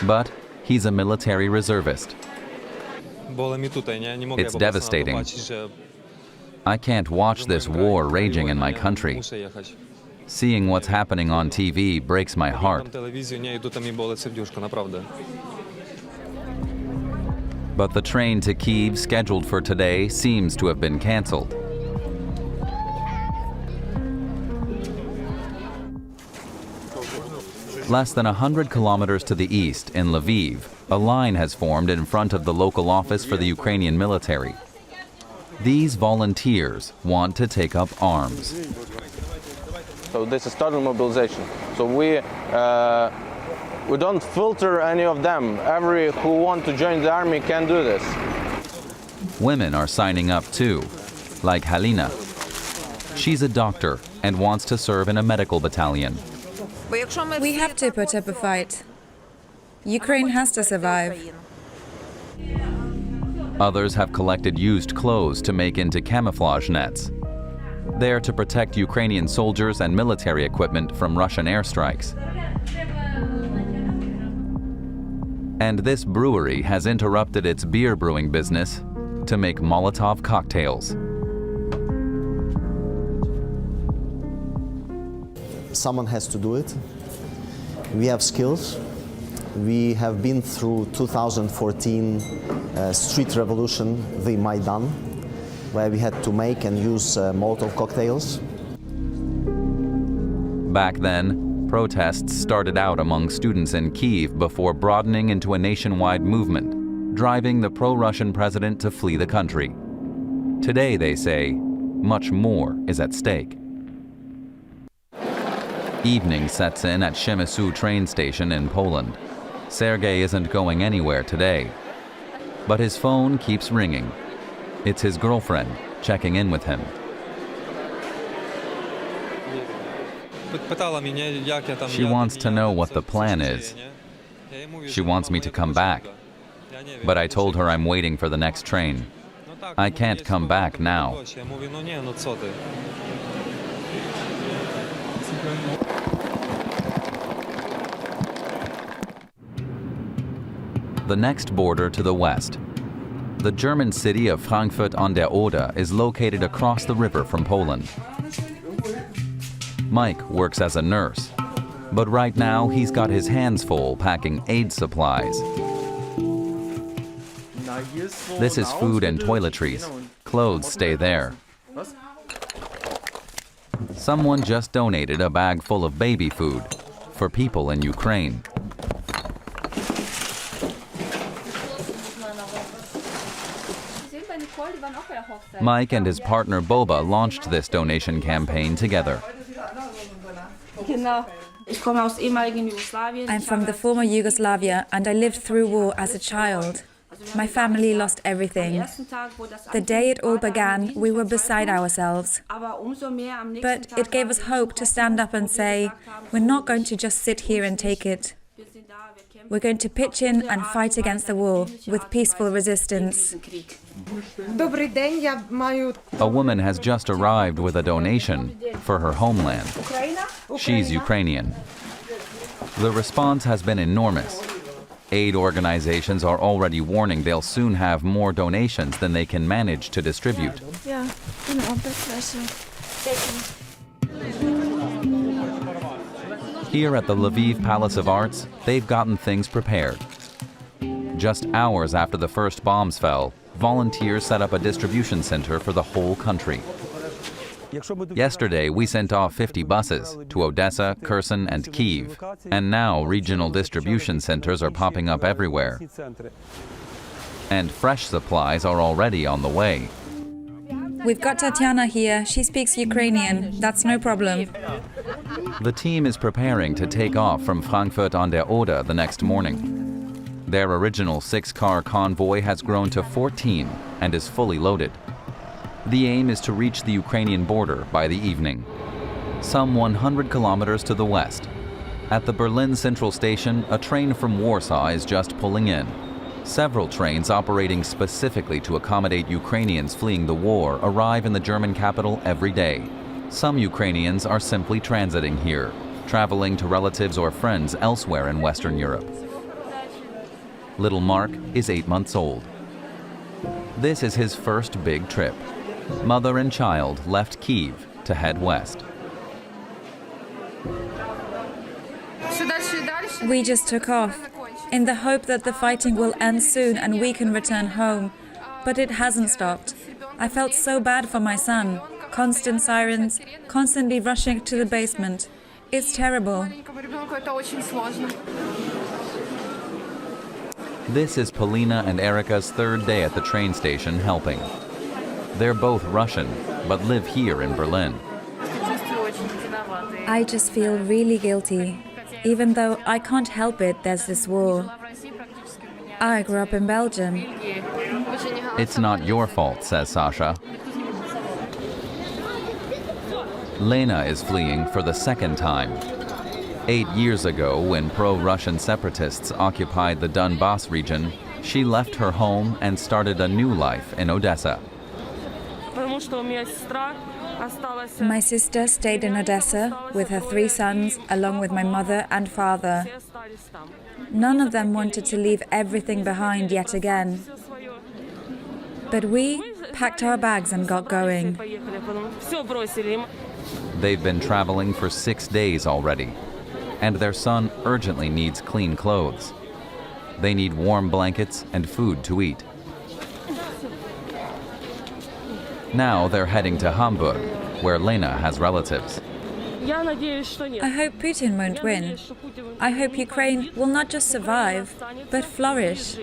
But he's a military reservist. It's devastating. I can't watch this war raging in my country. Seeing what's happening on TV breaks my heart. But the train to Kyiv scheduled for today seems to have been cancelled. Less than 100 kilometers to the east, in Lviv, a line has formed in front of the local office for the Ukrainian military. These volunteers want to take up arms. So this is total mobilization. So we don't filter any of them. Every who want to join the army can do this. Women are signing up too, like Halina. She's a doctor and wants to serve in a medical battalion. We have to put up a fight. Ukraine has to survive. Others have collected used clothes to make into camouflage nets. They're to protect Ukrainian soldiers and military equipment from Russian airstrikes. And this brewery has interrupted its beer brewing business to make Molotov cocktails. Someone has to do it. We have skills. We have been through 2014 street revolution, the Maidan, where we had to make and use Molotov cocktails. Back then, protests started out among students in Kyiv before broadening into a nationwide movement, driving the pro-Russian president to flee the country. Today, they say, much more is at stake. Evening sets in at Przemysł train station in Poland. Sergei isn't going anywhere today, but his phone keeps ringing. It's his girlfriend checking in with him. She wants to know what the plan is. She wants me to come back, but I told her I'm waiting for the next train. I can't come back now. The next border to the west. The German city of Frankfurt an der Oder is located across the river from Poland. Mike works as a nurse, but right now he's got his hands full packing aid supplies. This is food and toiletries. Clothes stay there. Someone just donated a bag full of baby food for people in Ukraine. Mike and his partner Boba launched this donation campaign together. I'm from the former Yugoslavia and I lived through war as a child. My family lost everything. The day it all began, we were beside ourselves. But it gave us hope to stand up and say, we're not going to just sit here and take it. We're going to pitch in and fight against the war with peaceful resistance. A woman has just arrived with a donation for her homeland. She's Ukrainian. The response has been enormous. Aid organizations are already warning they'll soon have more donations than they can manage to distribute. Here at the Lviv Palace of Arts, they've gotten things prepared. Just hours after the first bombs fell, volunteers set up a distribution center for the whole country. Yesterday, we sent off 50 buses to Odessa, Kherson, and Kyiv, and now regional distribution centers are popping up everywhere. And fresh supplies are already on the way. We've got Tatiana here. She speaks Ukrainian. That's no problem. The team is preparing to take off from Frankfurt an der Oder the next morning. Their original 6-car convoy has grown to 14 and is fully loaded. The aim is to reach the Ukrainian border by the evening. Some 100 kilometers to the west. At the Berlin Central Station, a train from Warsaw is just pulling in. Several trains operating specifically to accommodate Ukrainians fleeing the war arrive in the German capital every day. Some Ukrainians are simply transiting here, traveling to relatives or friends elsewhere in Western Europe. Little Mark is 8 months old. This is his first big trip. Mother and child left Kyiv to head west. We just took off, in the hope that the fighting will end soon and we can return home. But it hasn't stopped. I felt so bad for my son. Constant sirens, constantly rushing to the basement. It's terrible. This is Polina and Erica's third day at the train station helping. They're both Russian, but live here in Berlin. I just feel really guilty. Even though I can't help it, there's this war. I grew up in Belgium. It's not your fault, says Sasha. Lena is fleeing for the second time. 8 years ago, when pro-Russian separatists occupied the Donbass region, she left her home and started a new life in Odessa. My sister stayed in Odessa with her 3 sons, along with my mother and father. None of them wanted to leave everything behind yet again. But we packed our bags and got going. They've been traveling for 6 days already, and their son urgently needs clean clothes. They need warm blankets and food to eat. Now they're heading to Hamburg, where Lena has relatives. I hope Putin won't win. I hope Ukraine will not just survive, but flourish.